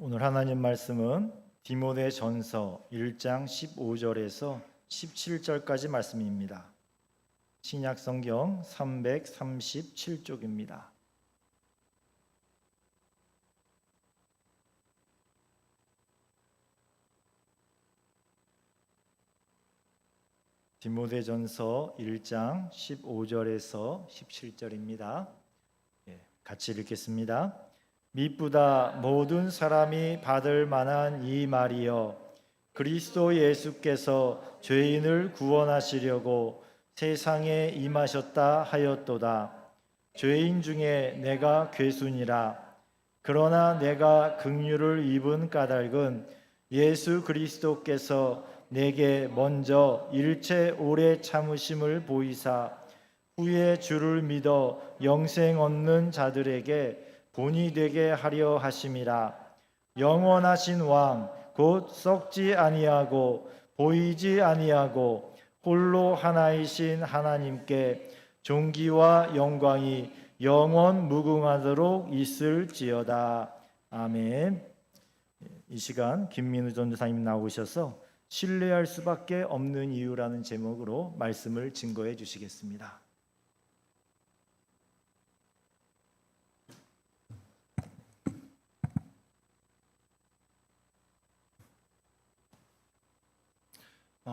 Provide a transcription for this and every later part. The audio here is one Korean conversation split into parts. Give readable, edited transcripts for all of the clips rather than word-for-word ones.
오늘 하나님 말씀은 디모데전서 1장 15절에서 17절까지 말씀입니다. 신약 성경 337쪽입니다. 디모데전서 1장 15절에서 17절입니다. 같이 읽겠습니다. 미쁘다 모든 사람이 받을 만한 이 말이여, 그리스도 예수께서 죄인을 구원하시려고 세상에 임하셨다 하였도다. 죄인 중에 내가 괴순이라. 그러나 내가 긍휼을 입은 까닭은 예수 그리스도께서 내게 먼저 일체 오래 참으심을 보이사 후에 주를 믿어 영생 얻는 자들에게 본이 되게 하려 하심이라. 영원하신 왕 곧 썩지 아니하고 보이지 아니하고 홀로 하나이신 하나님께 존귀와 영광이 영원 무궁하도록 있을지어다. 아멘. 이 시간 김민우 전도사님 나오셔서 신뢰할 수밖에 없는 이유라는 제목으로 말씀을 증거해 주시겠습니다.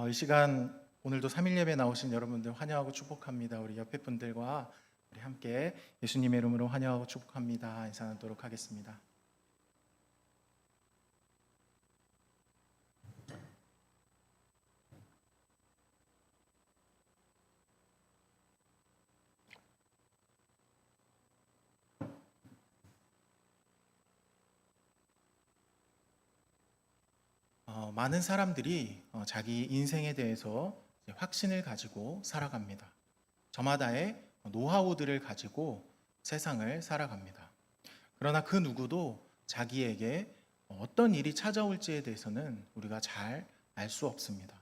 이 시간 오늘도 3일 예배 나오신 여러분들 환영하고 축복합니다. 우리 옆에 분들과 우리 함께 예수님의 이름으로 환영하고 축복합니다. 인사 나누도록 하겠습니다. 많은 사람들이 자기 인생에 대해서 확신을 가지고 살아갑니다. 저마다의 노하우들을 가지고 세상을 살아갑니다. 그러나 그 누구도 자기에게 어떤 일이 찾아올지에 대해서는 우리가 잘 알 수 없습니다.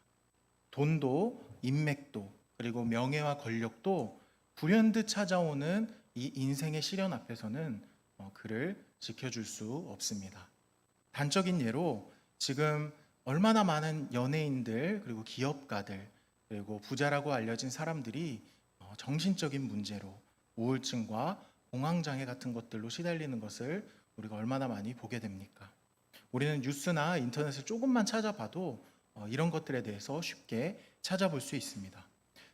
돈도 인맥도 그리고 명예와 권력도 불현듯 찾아오는 이 인생의 시련 앞에서는 그를 지켜줄 수 없습니다. 단적인 예로 지금 얼마나 많은 연예인들 그리고 기업가들 그리고 부자라고 알려진 사람들이 정신적인 문제로 우울증과 공황장애 같은 것들로 시달리는 것을 우리가 얼마나 많이 보게 됩니까? 우리는 뉴스나 인터넷을 조금만 찾아봐도 이런 것들에 대해서 쉽게 찾아볼 수 있습니다.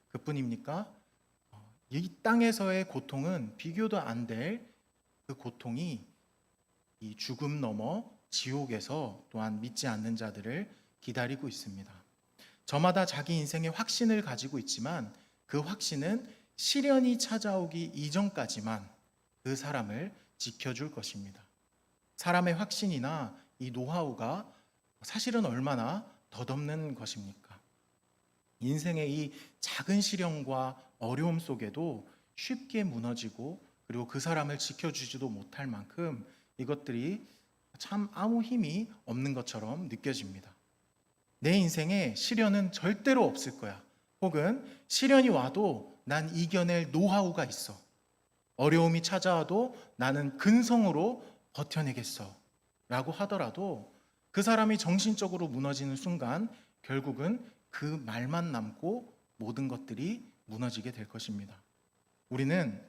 그뿐입니까? 이 땅에서의 고통은 비교도 안 될 그 고통이 이 죽음 넘어 지옥에서 또한 믿지 않는 자들을 기다리고 있습니다. 저마다 자기 인생의 확신을 가지고 있지만 그 확신은 시련이 찾아오기 이전까지만 그 사람을 지켜줄 것입니다. 사람의 확신이나 이 노하우가 사실은 얼마나 덧없는 것입니까? 인생의 이 작은 시련과 어려움 속에도 쉽게 무너지고 그리고 그 사람을 지켜주지도 못할 만큼 이것들이 참 아무 힘이 없는 것처럼 느껴집니다. 내 인생에 시련은 절대로 없을 거야. 혹은 시련이 와도 난 이겨낼 노하우가 있어. 어려움이 찾아와도 나는 근성으로 버텨내겠어. 라고 하더라도 그 사람이 정신적으로 무너지는 순간 결국은 그 말만 남고 모든 것들이 무너지게 될 것입니다. 우리는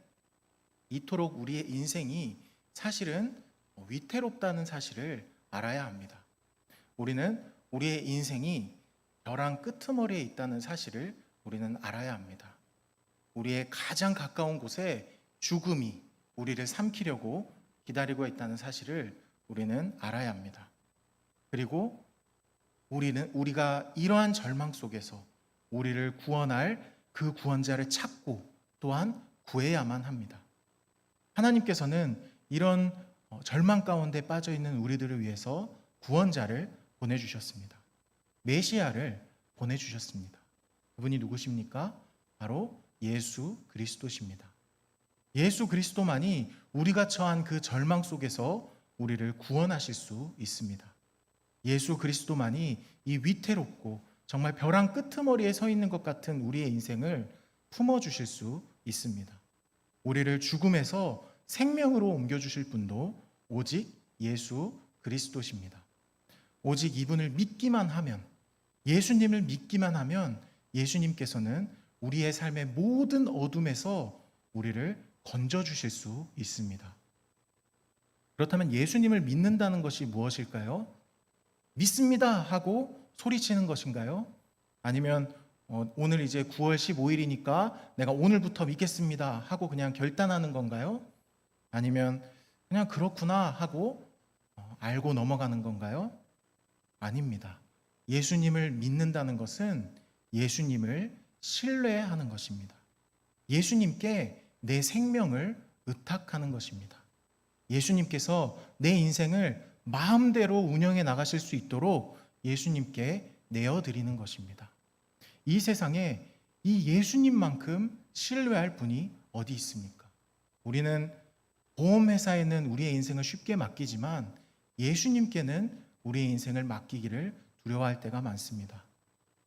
이토록 우리의 인생이 사실은 위태롭다는 사실을 알아야 합니다. 우리는 우리의 인생이 벼랑 끄트머리에 있다는 사실을 우리는 알아야 합니다. 우리의 가장 가까운 곳에 죽음이 우리를 삼키려고 기다리고 있다는 사실을 우리는 알아야 합니다. 그리고 우리가 이러한 절망 속에서 우리를 구원할 그 구원자를 찾고 또한 구해야만 합니다. 하나님께서는 이런 절망 가운데 빠져 있는 우리들을 위해서 구원자를 보내주셨습니다. 메시아를 보내주셨습니다. 그분이 누구십니까? 바로 예수 그리스도십니다. 예수 그리스도만이 우리가 처한 그 절망 속에서 우리를 구원하실 수 있습니다. 예수 그리스도만이 이 위태롭고 정말 벼랑 끄트머리에 서 있는 것 같은 우리의 인생을 품어주실 수 있습니다. 우리를 죽음에서 생명으로 옮겨주실 분도 오직 예수 그리스도십니다. 오직 이분을 믿기만 하면, 예수님을 믿기만 하면 예수님께서는 우리의 삶의 모든 어둠에서 우리를 건져주실 수 있습니다. 그렇다면 예수님을 믿는다는 것이 무엇일까요? 믿습니다 하고 소리치는 것인가요? 아니면 오늘 이제 9월 15일이니까 내가 오늘부터 믿겠습니다 하고 그냥 결단하는 건가요? 아니면 그냥 그렇구나 하고 알고 넘어가는 건가요? 아닙니다. 예수님을 믿는다는 것은 예수님을 신뢰하는 것입니다. 예수님께 내 생명을 의탁하는 것입니다. 예수님께서 내 인생을 마음대로 운영해 나가실 수 있도록 예수님께 내어드리는 것입니다. 이 세상에 이 예수님만큼 신뢰할 분이 어디 있습니까? 우리는 보험회사에는 우리의 인생을 쉽게 맡기지만 예수님께는 우리의 인생을 맡기기를 두려워할 때가 많습니다.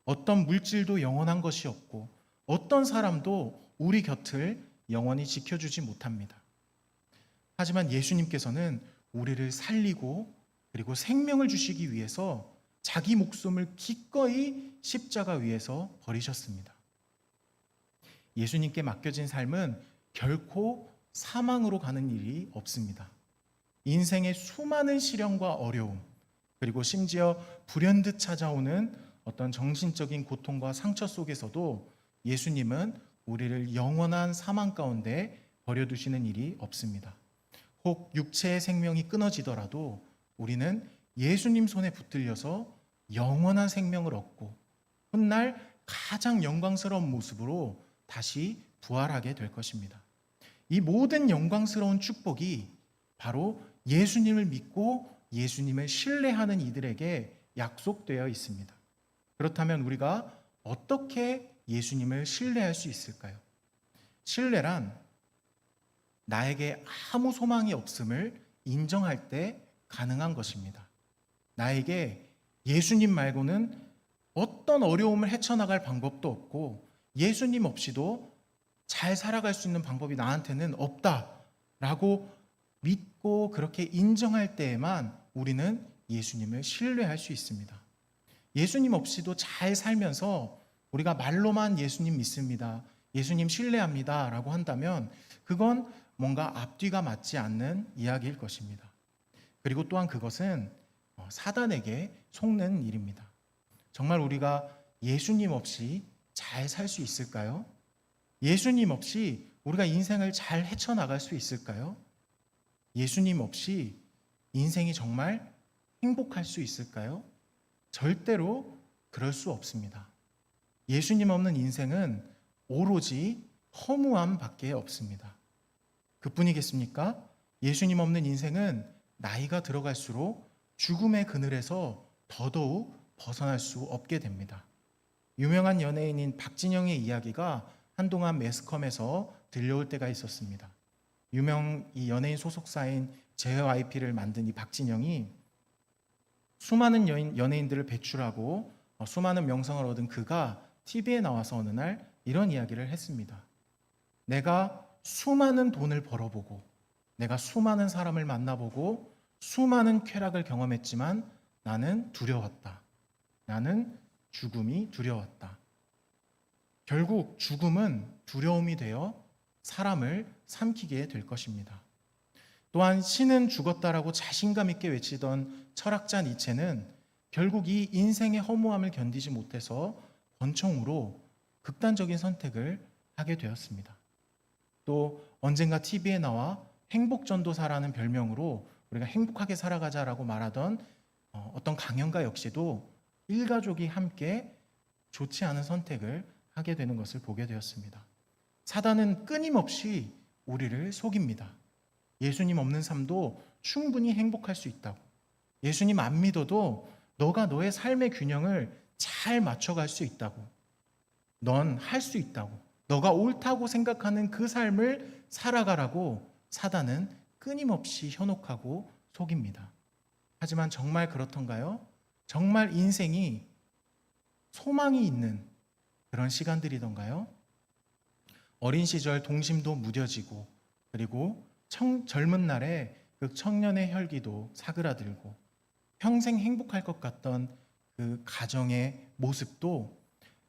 어떤 물질도 영원한 것이 없고 어떤 사람도 우리 곁을 영원히 지켜주지 못합니다. 하지만 예수님께서는 우리를 살리고 그리고 생명을 주시기 위해서 자기 목숨을 기꺼이 십자가 위에서 버리셨습니다. 예수님께 맡겨진 삶은 결코 사망으로 가는 일이 없습니다. 인생의 수많은 시련과 어려움, 그리고 심지어 불현듯 찾아오는 어떤 정신적인 고통과 상처 속에서도 예수님은 우리를 영원한 사망 가운데 버려두시는 일이 없습니다. 혹 육체의 생명이 끊어지더라도 우리는 예수님 손에 붙들려서 영원한 생명을 얻고 훗날 가장 영광스러운 모습으로 다시 부활하게 될 것입니다. 이 모든 영광스러운 축복이 바로 예수님을 믿고 예수님을 신뢰하는 이들에게 약속되어 있습니다. 그렇다면 우리가 어떻게 예수님을 신뢰할 수 있을까요? 신뢰란 나에게 아무 소망이 없음을 인정할 때 가능한 것입니다. 나에게 예수님 말고는 어떤 어려움을 헤쳐나갈 방법도 없고 예수님 없이도 잘 살아갈 수 있는 방법이 나한테는 없다라고 믿고 그렇게 인정할 때에만 우리는 예수님을 신뢰할 수 있습니다. 예수님 없이도 잘 살면서 우리가 말로만 예수님 믿습니다, 예수님 신뢰합니다 라고 한다면 그건 뭔가 앞뒤가 맞지 않는 이야기일 것입니다. 그리고 또한 그것은 사단에게 속는 일입니다. 정말 우리가 예수님 없이 잘 살 수 있을까요? 예수님 없이 우리가 인생을 잘 헤쳐나갈 수 있을까요? 예수님 없이 인생이 정말 행복할 수 있을까요? 절대로 그럴 수 없습니다. 예수님 없는 인생은 오로지 허무함밖에 없습니다. 그뿐이겠습니까? 예수님 없는 인생은 나이가 들어갈수록 죽음의 그늘에서 더더욱 벗어날 수 없게 됩니다. 유명한 연예인인 박진영의 이야기가 한동안 매스컴에서 들려올 때가 있었습니다. 이 연예인 소속사인 JYP를 만든 이 박진영이 수많은 연예인들을 배출하고 수많은 명성을 얻은 그가 TV에 나와서 어느 날 이런 이야기를 했습니다. 내가 수많은 돈을 벌어보고 내가 수많은 사람을 만나보고 수많은 쾌락을 경험했지만 나는 두려웠다. 나는 죽음이 두려웠다. 결국 죽음은 두려움이 되어 사람을 삼키게 될 것입니다. 또한 신은 죽었다라고 자신감 있게 외치던 철학자 니체는 결국 이 인생의 허무함을 견디지 못해서 권총으로 극단적인 선택을 하게 되었습니다. 또 언젠가 TV에 나와 행복전도사라는 별명으로 우리가 행복하게 살아가자라고 말하던 어떤 강연가 역시도 일가족이 함께 좋지 않은 선택을 하게 되는 것을 보게 되었습니다. 사단은 끊임없이 우리를 속입니다. 예수님 없는 삶도 충분히 행복할 수 있다고. 예수님 안 믿어도 너가 너의 삶의 균형을 잘 맞춰갈 수 있다고. 넌 할 수 있다고. 너가 옳다고 생각하는 그 삶을 살아가라고 사단은 끊임없이 현혹하고 속입니다. 하지만 정말 그렇던가요? 정말 인생이 소망이 있는 그런 시간들이던가요? 어린 시절 동심도 무뎌지고 그리고 젊은 날에 그 청년의 혈기도 사그라들고 평생 행복할 것 같던 그 가정의 모습도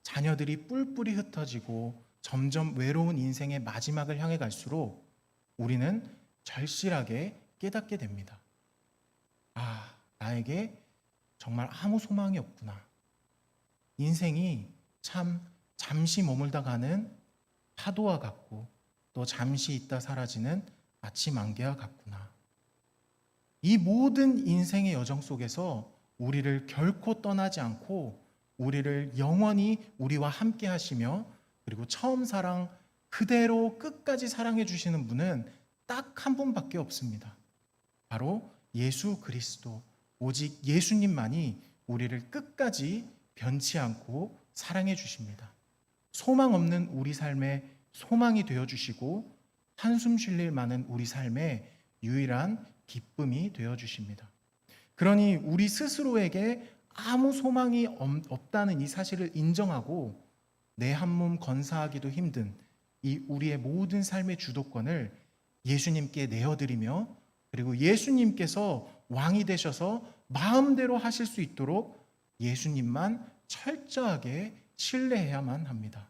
자녀들이 뿔뿔이 흩어지고 점점 외로운 인생의 마지막을 향해 갈수록 우리는 절실하게 깨닫게 됩니다. 아, 나에게 정말 아무 소망이 없구나. 인생이 참 잠시 머물다 가는 파도와 같고 또 잠시 있다 사라지는 아침 안개와 같구나. 이 모든 인생의 여정 속에서 우리를 결코 떠나지 않고 우리를 영원히 우리와 함께 하시며 그리고 처음 사랑 그대로 끝까지 사랑해 주시는 분은 딱 한 분밖에 없습니다. 바로 예수 그리스도, 오직 예수님만이 우리를 끝까지 변치 않고 사랑해 주십니다. 소망 없는 우리 삶에 소망이 되어 주시고 한숨 쉴 일 많은 우리 삶에 유일한 기쁨이 되어 주십니다. 그러니 우리 스스로에게 아무 소망이 없다는 이 사실을 인정하고 내 한 몸 건사하기도 힘든 이 우리의 모든 삶의 주도권을 예수님께 내어드리며 그리고 예수님께서 왕이 되셔서 마음대로 하실 수 있도록 예수님만 철저하게 신뢰해야만 합니다.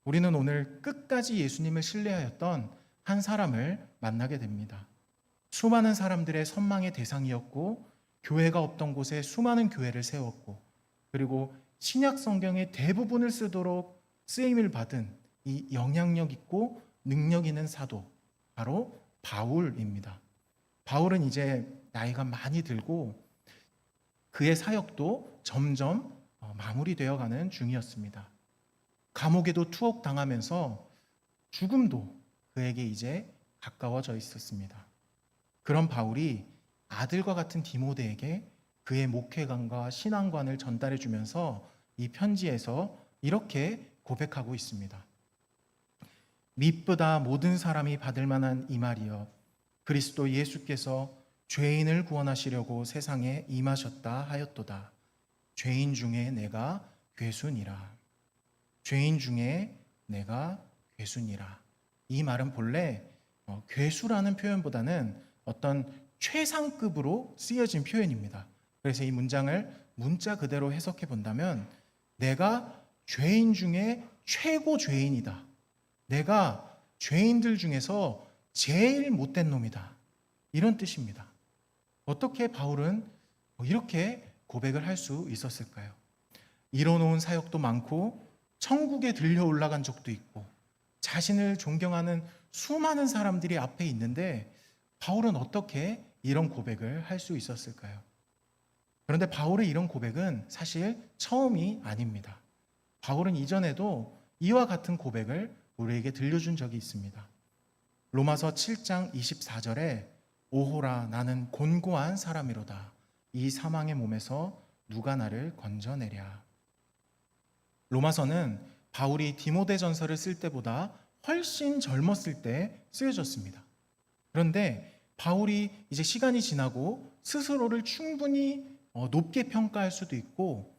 우리는 오늘 끝까지 예수님을 신뢰하였던 한 사람을 만나게 됩니다. 수많은 사람들의 선망의 대상이었고 교회가 없던 곳에 수많은 교회를 세웠고 그리고 신약 성경의 대부분을 쓰도록 쓰임을 받은 이 영향력 있고 능력 있는 사도 바로 바울입니다. 바울은 이제 나이가 많이 들고 그의 사역도 점점 마무리되어 가는 중이었습니다. 감옥에도 투옥당하면서 죽음도 그에게 이제 가까워져 있었습니다. 그런 바울이 아들과 같은 디모데에게 그의 목회관과 신앙관을 전달해 주면서 이 편지에서 이렇게 고백하고 있습니다. 미쁘다 모든 사람이 받을 만한 이 말이여 그리스도 예수께서 죄인을 구원하시려고 세상에 임하셨다 하였도다. 죄인 중에 내가 괴순이라. 죄인 중에 내가 괴순이라. 이 말은 본래 괴수라는 표현보다는 어떤 최상급으로 쓰여진 표현입니다. 그래서 이 문장을 문자 그대로 해석해 본다면 내가 죄인 중에 최고 죄인이다. 내가 죄인들 중에서 제일 못된 놈이다. 이런 뜻입니다. 어떻게 바울은 이렇게 고백을 할 수 있었을까요? 이뤄놓은 사역도 많고 천국에 들려 올라간 적도 있고 자신을 존경하는 수많은 사람들이 앞에 있는데 바울은 어떻게 이런 고백을 할 수 있었을까요? 그런데 바울의 이런 고백은 사실 처음이 아닙니다. 바울은 이전에도 이와 같은 고백을 우리에게 들려준 적이 있습니다. 로마서 7장 24절에 오호라 나는 곤고한 사람이로다. 이 사망의 몸에서 누가 나를 건져내랴. 로마서는 바울이 디모데전서를 쓸 때보다 훨씬 젊었을 때 쓰여졌습니다. 그런데 바울이 이제 시간이 지나고 스스로를 충분히 높게 평가할 수도 있고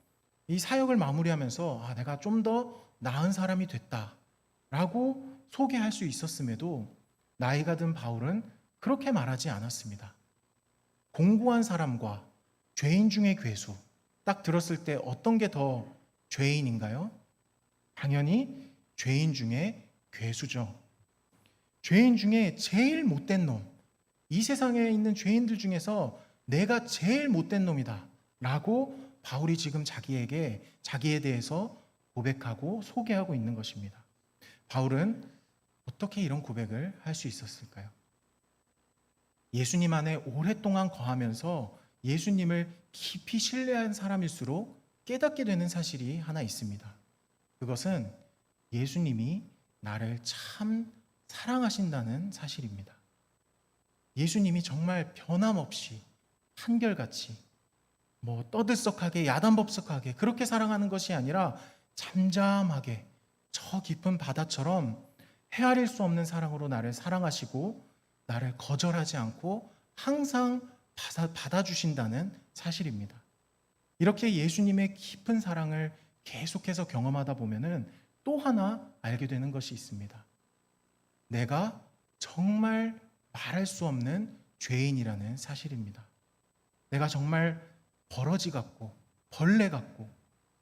이 사역을 마무리하면서 내가 좀 더 나은 사람이 됐다라고 소개할 수 있었음에도 나이가 든 바울은 그렇게 말하지 않았습니다. 공고한 사람과 죄인 중에 괴수, 딱 들었을 때 어떤 게 더 죄인인가요? 당연히 죄인 중에 괴수죠. 죄인 중에 제일 못된 놈, 이 세상에 있는 죄인들 중에서 내가 제일 못된 놈이다 라고 바울이 지금 자기에 대해서 고백하고 소개하고 있는 것입니다. 바울은 어떻게 이런 고백을 할 수 있었을까요? 예수님 안에 오랫동안 거하면서 예수님을 깊이 신뢰한 사람일수록 깨닫게 되는 사실이 하나 있습니다. 그것은 예수님이 나를 참 사랑하신다는 사실입니다. 예수님이 정말 변함없이 한결같이 떠들썩하게 야단법석하게 그렇게 사랑하는 것이 아니라 잠잠하게 저 깊은 바다처럼 헤아릴 수 없는 사랑으로 나를 사랑하시고 나를 거절하지 않고 항상 받아주신다는 사실입니다. 이렇게 예수님의 깊은 사랑을 계속해서 경험하다 보면은 또 하나 알게 되는 것이 있습니다. 내가 정말 말할 수 없는 죄인이라는 사실입니다. 내가 정말 버러지 같고 벌레 같고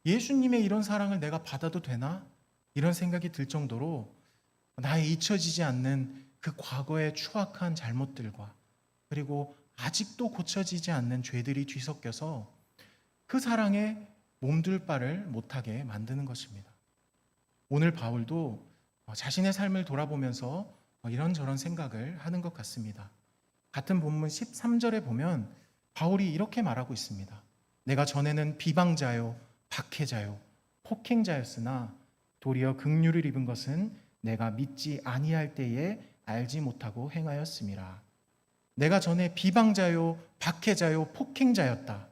예수님의 이런 사랑을 내가 받아도 되나? 이런 생각이 들 정도로 나의 잊혀지지 않는 그 과거의 추악한 잘못들과 그리고 아직도 고쳐지지 않는 죄들이 뒤섞여서 그 사랑에 몸둘 바를 못하게 만드는 것입니다. 오늘 바울도 자신의 삶을 돌아보면서 이런저런 생각을 하는 것 같습니다. 같은 본문 13절에 보면 바울이 이렇게 말하고 있습니다. 내가 전에는 비방자요, 박해자요, 폭행자였으나 도리어 긍휼을 입은 것은 내가 믿지 아니할 때에 알지 못하고 행하였음이라. 내가 전에 비방자요, 박해자요, 폭행자였다.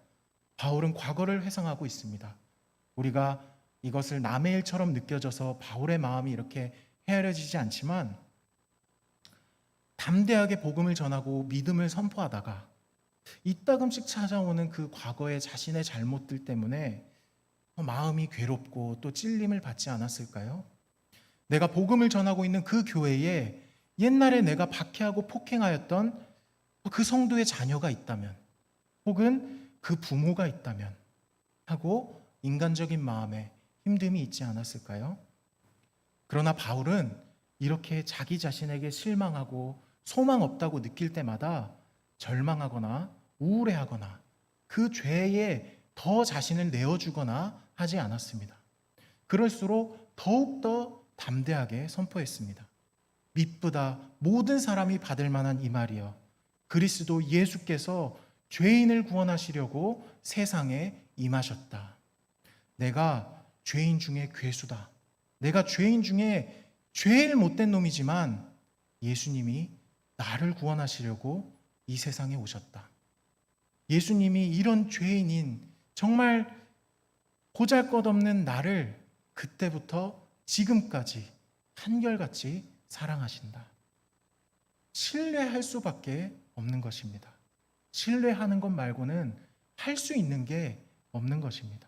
바울은 과거를 회상하고 있습니다. 우리가 이것을 남의 일처럼 느껴져서 바울의 마음이 이렇게 헤아려지지 않지만 담대하게 복음을 전하고 믿음을 선포하다가 이따금씩 찾아오는 그 과거의 자신의 잘못들 때문에 마음이 괴롭고 또 찔림을 받지 않았을까요? 내가 복음을 전하고 있는 그 교회에 옛날에 내가 박해하고 폭행하였던 그 성도의 자녀가 있다면 혹은 그 부모가 있다면 하고 인간적인 마음에 힘듦이 있지 않았을까요? 그러나 바울은 이렇게 자기 자신에게 실망하고 소망 없다고 느낄 때마다 절망하거나 우울해하거나 그 죄에 더 자신을 내어주거나 하지 않았습니다. 그럴수록 더욱더 담대하게 선포했습니다. 믿보다 모든 사람이 받을 만한 이 말이여, 그리스도 예수께서 죄인을 구원하시려고 세상에 임하셨다. 내가 죄인 중에 괴수다. 내가 죄인 중에 제일 못된 놈이지만 예수님이 나를 구원하시려고 이 세상에 오셨다. 예수님이 이런 죄인인 정말 보잘것없는 나를 그때부터 지금까지 한결같이 사랑하신다. 신뢰할 수밖에 없는 것입니다. 신뢰하는 것 말고는 할 수 있는 게 없는 것입니다.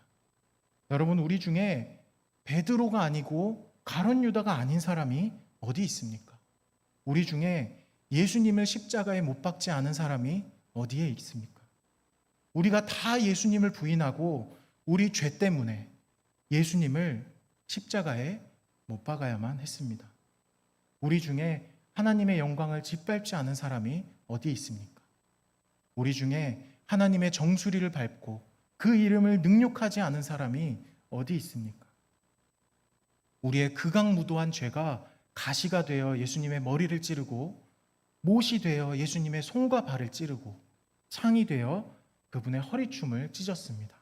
여러분, 우리 중에 베드로가 아니고 가룟 유다가 아닌 사람이 어디 있습니까? 우리 중에 예수님을 십자가에 못 박지 않은 사람이 어디에 있습니까? 우리가 다 예수님을 부인하고 우리 죄 때문에 예수님을 십자가에 못 박아야만 했습니다. 우리 중에 하나님의 영광을 짓밟지 않은 사람이 어디 있습니까? 우리 중에 하나님의 정수리를 밟고 그 이름을 능욕하지 않은 사람이 어디 있습니까? 우리의 극악무도한 죄가 가시가 되어 예수님의 머리를 찌르고 못이 되어 예수님의 손과 발을 찌르고 창이 되어 그분의 허리춤을 찢었습니다.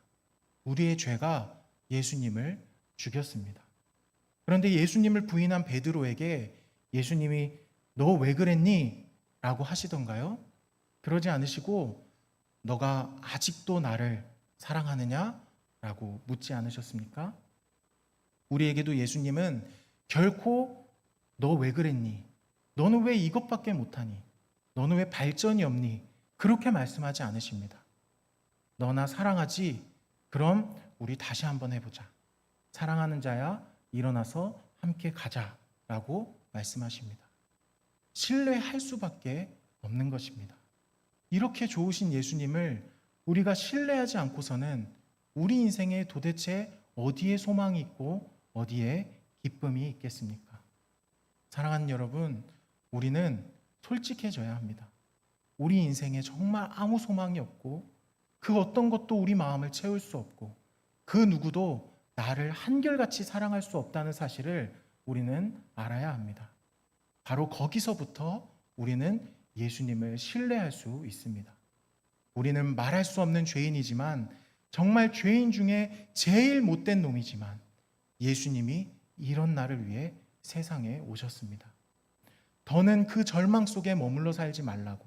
우리의 죄가 예수님을 죽였습니다. 그런데 예수님을 부인한 베드로에게 예수님이 너 왜 그랬니? 라고 하시던가요? 그러지 않으시고 너가 아직도 나를 사랑하느냐? 라고 묻지 않으셨습니까? 우리에게도 예수님은 결코 너 왜 그랬니? 너는 왜 이것밖에 못하니? 너는 왜 발전이 없니? 그렇게 말씀하지 않으십니다. 너나 사랑하지? 그럼 우리 다시 한번 해보자. 사랑하는 자야 일어나서 함께 가자라고 말씀하십니다. 신뢰할 수밖에 없는 것입니다. 이렇게 좋으신 예수님을 우리가 신뢰하지 않고서는 우리 인생에 도대체 어디에 소망이 있고 어디에 기쁨이 있겠습니까? 사랑하는 여러분, 우리는 솔직해져야 합니다. 우리 인생에 정말 아무 소망이 없고 그 어떤 것도 우리 마음을 채울 수 없고 그 누구도 나를 한결같이 사랑할 수 없다는 사실을 우리는 알아야 합니다. 바로 거기서부터 우리는 예수님을 신뢰할 수 있습니다. 우리는 말할 수 없는 죄인이지만 정말 죄인 중에 제일 못된 놈이지만 예수님이 이런 나를 위해 세상에 오셨습니다. 더는 그 절망 속에 머물러 살지 말라고,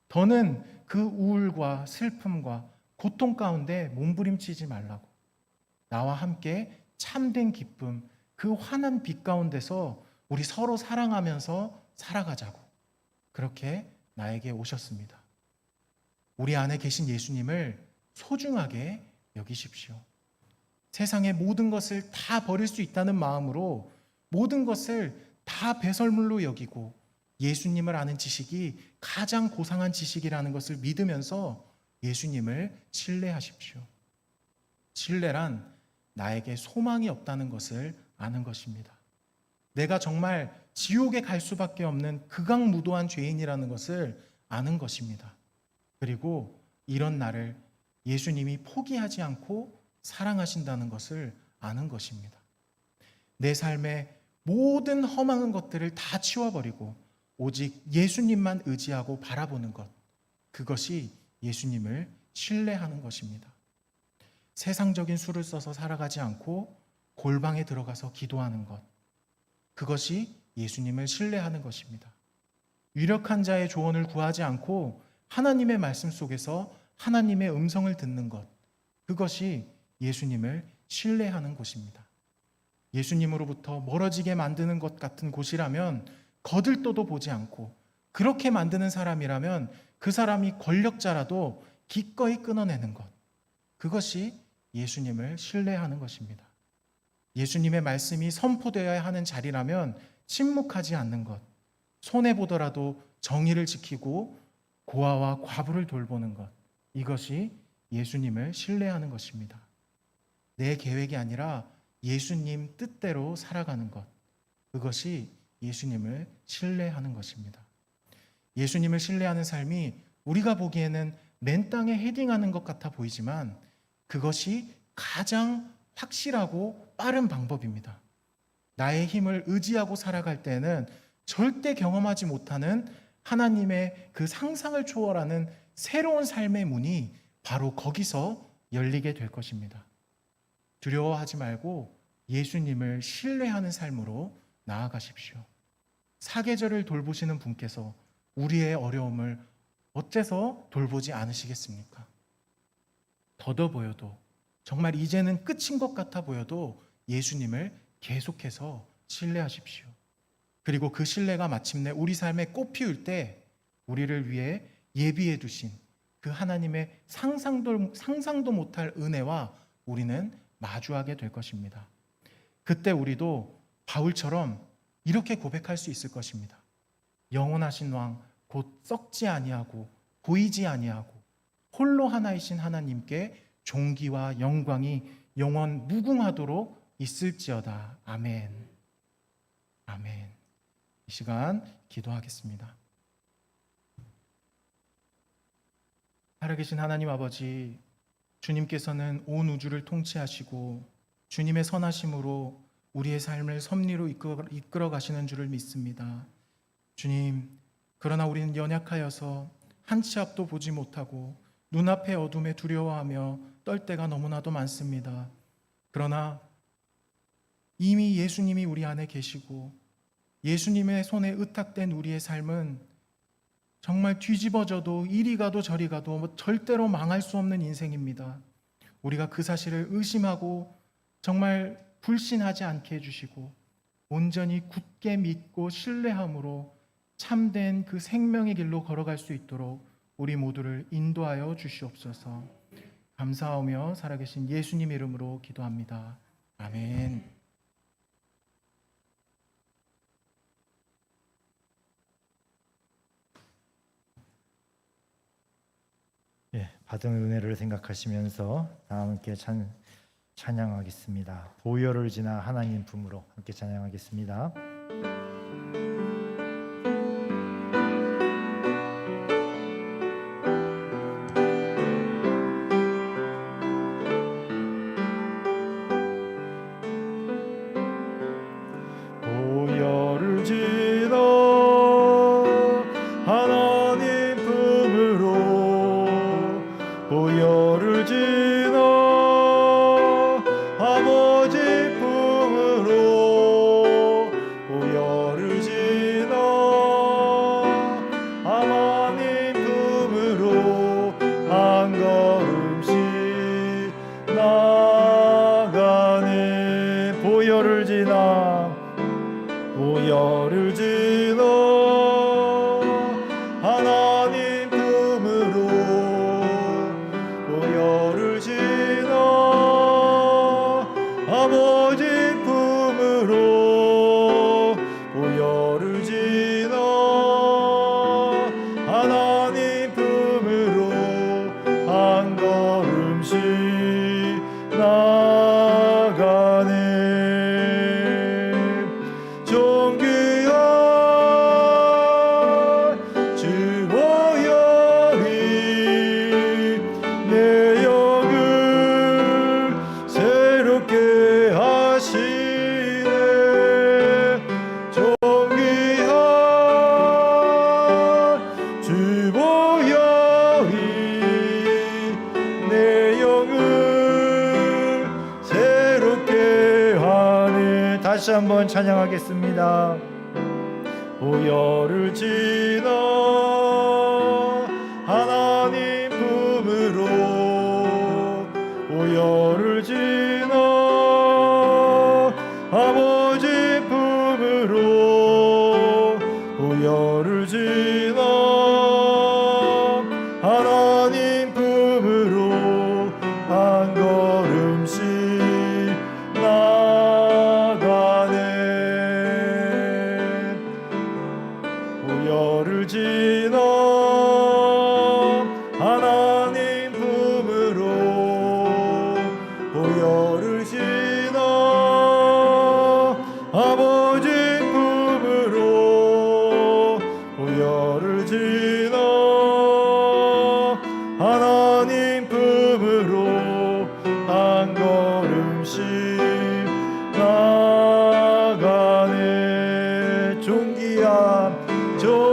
더는 그 우울과 슬픔과 고통 가운데 몸부림치지 말라고, 나와 함께 참된 기쁨, 그 환한 빛 가운데서 우리 서로 사랑하면서 살아가자고 그렇게 나에게 오셨습니다. 우리 안에 계신 예수님을 소중하게 여기십시오. 세상의 모든 것을 다 버릴 수 있다는 마음으로 모든 것을 다 배설물로 여기고 예수님을 아는 지식이 가장 고상한 지식이라는 것을 믿으면서 예수님을 신뢰하십시오. 신뢰란 나에게 소망이 없다는 것을 아는 것입니다. 내가 정말 지옥에 갈 수밖에 없는 극악무도한 죄인이라는 것을 아는 것입니다. 그리고 이런 나를 예수님이 포기하지 않고 사랑하신다는 것을 아는 것입니다. 내 삶의 모든 허망한 것들을 다 치워버리고 오직 예수님만 의지하고 바라보는 것, 그것이 예수님을 신뢰하는 것입니다. 세상적인 수를 써서 살아가지 않고 골방에 들어가서 기도하는 것, 그것이 예수님을 신뢰하는 것입니다. 유력한 자의 조언을 구하지 않고 하나님의 말씀 속에서 하나님의 음성을 듣는 것, 그것이 예수님을 신뢰하는 곳입니다. 예수님으로부터 멀어지게 만드는 것 같은 곳이라면 거들떠도 보지 않고, 그렇게 만드는 사람이라면 그 사람이 권력자라도 기꺼이 끊어내는 것, 그것이 예수님을 신뢰하는 것입니다. 예수님의 말씀이 선포되어야 하는 자리라면 침묵하지 않는 것, 손해보더라도 정의를 지키고 고아와 과부를 돌보는 것, 이것이 예수님을 신뢰하는 것입니다. 내 계획이 아니라 예수님 뜻대로 살아가는 것, 그것이 예수님을 신뢰하는 것입니다. 예수님을 신뢰하는 삶이 우리가 보기에는 맨 땅에 헤딩하는 것 같아 보이지만 그것이 가장 확실하고 빠른 방법입니다. 나의 힘을 의지하고 살아갈 때는 절대 경험하지 못하는 하나님의 그 상상을 초월하는 새로운 삶의 문이 바로 거기서 열리게 될 것입니다. 두려워하지 말고 예수님을 신뢰하는 삶으로 나아가십시오. 사계절을 돌보시는 분께서 우리의 어려움을 어째서 돌보지 않으시겠습니까? 더더 보여도, 정말 이제는 끝인 것 같아 보여도 예수님을 계속해서 신뢰하십시오. 그리고 그 신뢰가 마침내 우리 삶에 꽃피울 때 우리를 위해 예비해 두신 그 하나님의 상상도 못할 은혜와 우리는 마주하게 될 것입니다. 그때 우리도 바울처럼 이렇게 고백할 수 있을 것입니다. 영원하신 왕 곧 썩지 아니하고 보이지 아니하고 홀로 하나이신 하나님께 존귀와 영광이 영원 무궁하도록 있을지어다. 아멘. 아멘. 이 시간 기도하겠습니다. 살아계신 하나님 아버지, 주님께서는 온 우주를 통치하시고 주님의 선하심으로 우리의 삶을 섭리로 이끌어 가시는 줄을 믿습니다. 주님, 그러나 우리는 연약하여서 한 치 앞도 보지 못하고 눈앞의 어둠에 두려워하며 떨 때가 너무나도 많습니다. 그러나 이미 예수님이 우리 안에 계시고 예수님의 손에 의탁된 우리의 삶은 정말 뒤집어져도 이리 가도 저리 가도 절대로 망할 수 없는 인생입니다. 우리가 그 사실을 의심하고 정말 불신하지 않게 해주시고 온전히 굳게 믿고 신뢰함으로 참된 그 생명의 길로 걸어갈 수 있도록 우리 모두를 인도하여 주시옵소서. 감사하며 살아계신 예수님 이름으로 기도합니다. 아멘. 받은 은혜를 생각하시면서 다 함께 찬양하겠습니다. 보혈을 지나 하나님 품으로 함께 찬양하겠습니다. 보혈을 지나 하나님 품으로, 보혈을 지나 아버지 품으로, 보혈을 지나 하나님 품으로 한 걸음씩 나가네. 보혈을 지나, 보혈을 지나 하나님 품으로, 보혈을 지나 아버지 품으로, 보혈을 지나 하나님 품으로 한 다시 한번 찬양하겠습니다. 보혈을 지나 하나님 품으로, 보혈을 지나 아버지 품으로, 보혈을 지나 하나님 품으로 한 걸음씩 나가네. 보혈을 지나 하나님 품으로, 보혈을 지나 아버지 품으로, 보혈을 지나 하나님 품으로 한 걸음씩 나가네. 존귀한 주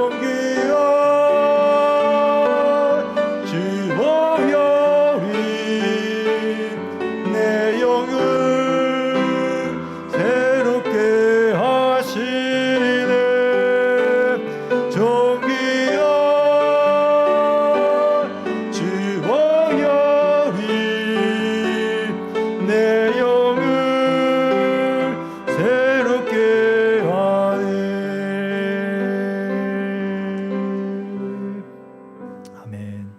보혈이 내 영을 새롭게 하시네. 존귀한 주 보혈이 내 영을 새롭게 하네. 아멘.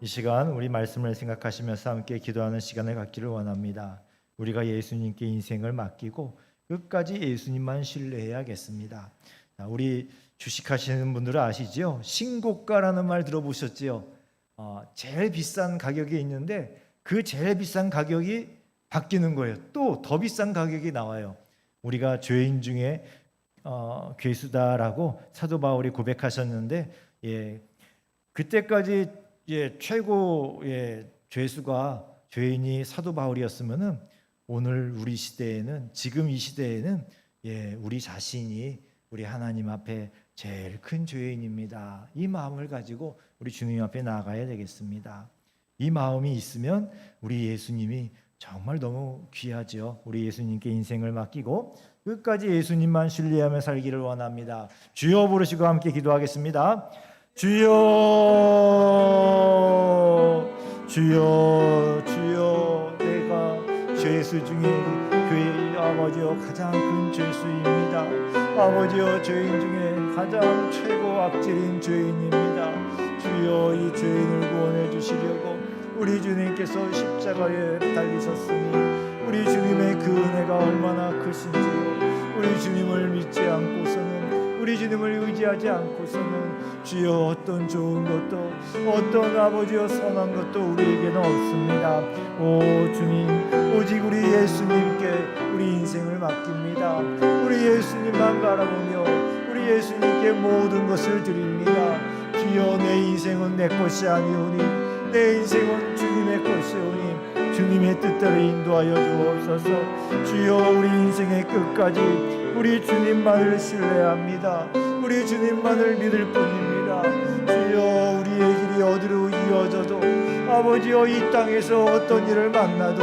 이 시간 우리 말씀을 생각하시면서 함께 기도하는 시간을 갖기를 원합니다. 우리가 예수님께 인생을 맡기고 끝까지 예수님만 신뢰해야겠습니다. 우리 주식하시는 분들은 아시죠? 신고가라는 말 들어보셨지요? 제일 비싼 가격이 있는데 그 제일 비싼 가격이 바뀌는 거예요. 또 더 비싼 가격이 나와요. 우리가 죄인 중에 괴수다라고 사도 바울이 고백하셨는데, 그때까지 최고의 죄수가 죄인이 사도 바울이었으면은 오늘 우리 시대에는, 지금 이 시대에는 우리 자신이 우리 하나님 앞에 제일 큰 죄인입니다. 이 마음을 가지고 우리 주님 앞에 나아가야 되겠습니다. 이 마음이 있으면 우리 예수님이 정말 너무 귀하죠. 우리 예수님께 인생을 맡기고 끝까지 예수님만 신뢰하며 살기를 원합니다. 주여 부르시고 함께 기도하겠습니다. 주여, 주여, 주여. 내가 죄수 중에 교회 아버지여 가장 큰 죄수입니다. 아버지여, 죄인 중에 가장 최고 악질인 죄인입니다. 주여, 이 죄인을 구원해 주시려고 우리 주님께서 십자가에 달리셨으니 우리 주님의 그 은혜가 얼마나 크신지요. 우리 주님을 믿지 않고서는, 우리 주님을 의지하지 않고서는 주여 어떤 좋은 것도, 어떤 아버지여 선한 것도 우리에게는 없습니다. 오 주님, 오직 우리 예수님께 우리 인생을 맡깁니다. 우리 예수님만 바라보며 우리 예수님께 모든 것을 드립니다. 주여, 내 인생은 내 것이 아니오니, 내 인생은 주님의 것이오니 주님의 뜻대로 인도하여 주옵소서. 주여, 우리 인생의 끝까지 우리 주님만을 신뢰합니다. 우리 주님만을 믿을 뿐입니다. 주여, 우리의 길이 어디로 이어져도 아버지여 이 땅에서 어떤 일을 만나도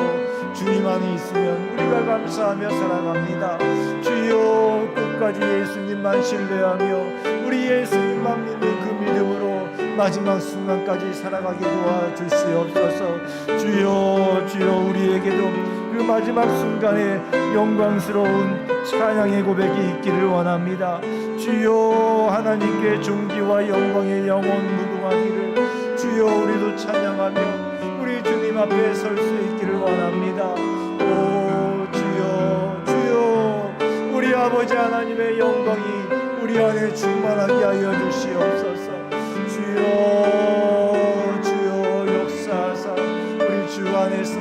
주님 안에 있으면 우리가 감사하며 살아갑니다. 주여, 끝까지 예수님만 신뢰하며 우리 예수님만 믿는 그 믿음으로 마지막 순간까지 살아가게 도와주시옵소서. 주여, 주여, 우리에게도 그 마지막 순간에 영광스러운 찬양의 고백이 있기를 원합니다. 주여, 하나님께 존귀와 영광의 영원 무궁하기를 주여, 우리도 찬양하며 우리 주님 앞에 설 수 있기를 원합니다. 오 주여, 주여, 우리 아버지 하나님의 영광이 우리 안에 충만하게 하여 주시옵소서. 주여, 주여, 역사하사 우리 주 안에서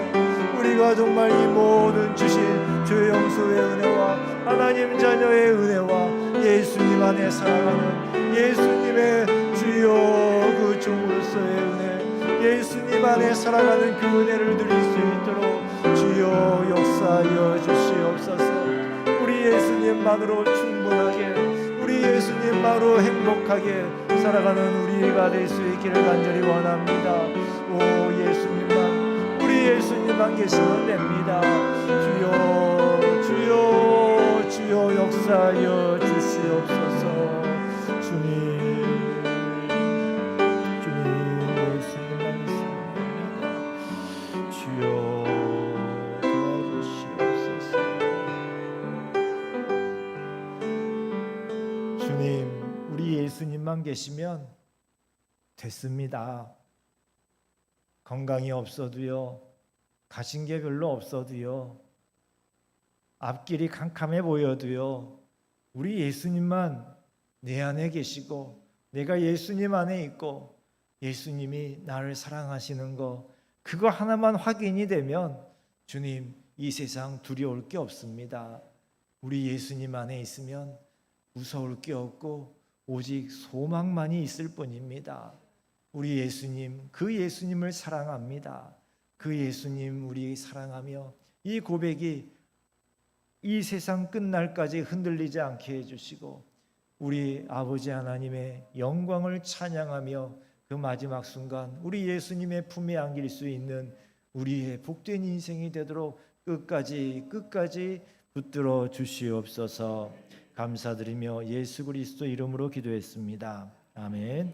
우리가 정말 이 모든 주신 죄 용서의 은혜와 하나님 자녀의 은혜와 예수님 안에 살아가는 예수님의 주여 그 종으로서의 은혜, 예수님 안에 살아가는 그 은혜를 누릴 수 있도록 주여 역사하여 주시옵소서. 우리 예수님만으로 충분하게, 우리 예수님만으로 행복하게 살아가는 우리가 될 수 있기를 간절히 원합니다. 오 예수님만, 우리 예수님만 계시면 됩니다. 주여, 주여, 주여, 역사하여 주시옵소서. 주님 예수님만 있습니다. 주여 도와주시옵소서. 주님, 우리 예수님만 계시면 됐습니다. 건강이 없어도요, 가진 게 별로 없어도요, 앞길이 캄캄해 보여도요, 우리 예수님만 내 안에 계시고 내가 예수님 안에 있고 예수님이 나를 사랑하시는 거, 그거 하나만 확인이 되면 주님, 이 세상 두려울 게 없습니다. 우리 예수님 안에 있으면 무서울 게 없고 오직 소망만이 있을 뿐입니다. 우리 예수님, 그 예수님을 사랑합니다. 그 예수님 우리 사랑하며 이 고백이 이 세상 끝날까지 흔들리지 않게 해주시고 우리 아버지 하나님의 영광을 찬양하며 그 마지막 순간 우리 예수님의 품에 안길 수 있는 우리의 복된 인생이 되도록 끝까지 붙들어 주시옵소서. 감사드리며 예수 그리스도 이름으로 기도했습니다. 아멘.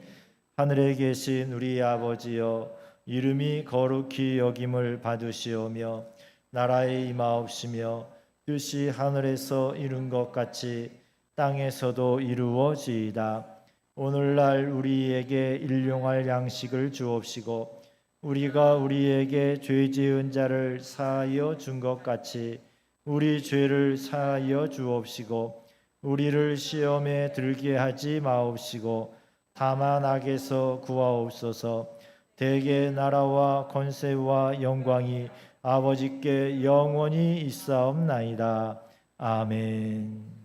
하늘에 계신 우리 아버지여, 이름이 거룩히 여김을 받으시오며 나라의 임하옵시며 뜻이 하늘에서 이룬 것 같이 땅에서도 이루어지이다. 오늘날 우리에게 일용할 양식을 주옵시고 우리가 우리에게 죄 지은 자를 사하여 준 것 같이 우리 죄를 사하여 주옵시고 우리를 시험에 들게 하지 마옵시고 다만 악에서 구하옵소서. 대개 나라와 권세와 영광이 아버지께 영원히 있사옵나이다. 아멘.